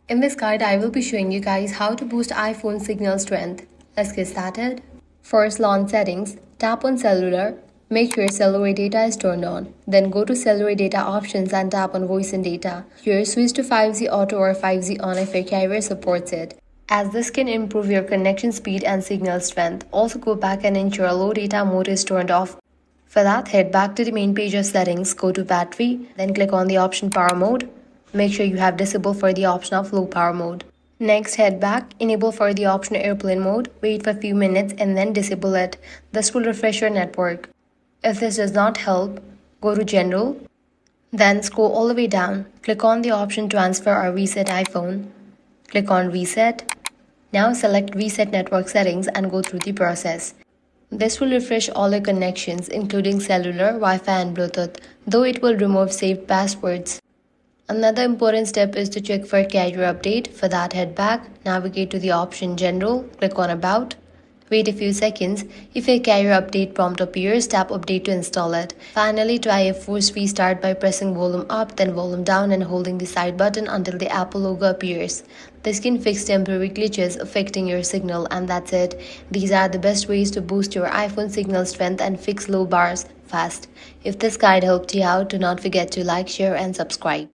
In this guide, I will be showing you guys how to boost iPhone signal strength. Let's get started. First, launch settings, tap on cellular, make sure cellular data is turned on. Then go to cellular data options and tap on voice and data. Here, switch to 5G auto or 5G on if your carrier supports it, as this can improve your connection speed and signal strength. Also, go back and ensure low data mode is turned off. For that, head back to the main page of settings, go to battery, then click on the option power mode. Make sure you have disabled for the option of low power mode. Next, head back, enable for the option airplane mode, wait for a few minutes and then disable it. This will refresh your network. If this does not help, go to general, then scroll all the way down, click on the option transfer or reset iPhone. Click on reset. Now select reset network settings and go through the process. This will refresh all your connections including cellular, Wi-Fi and Bluetooth, though it will remove saved passwords. Another important step is to check for carrier update. For that, head back, navigate to the option General, click on About. Wait a few seconds. If a carrier update prompt appears, tap Update to install it. Finally, try a force restart by pressing volume up, then volume down and holding the side button until the Apple logo appears. This can fix temporary glitches affecting your signal, and that's it. These are the best ways to boost your iPhone signal strength and fix low bars fast. If this guide helped you out, do not forget to like, share and subscribe.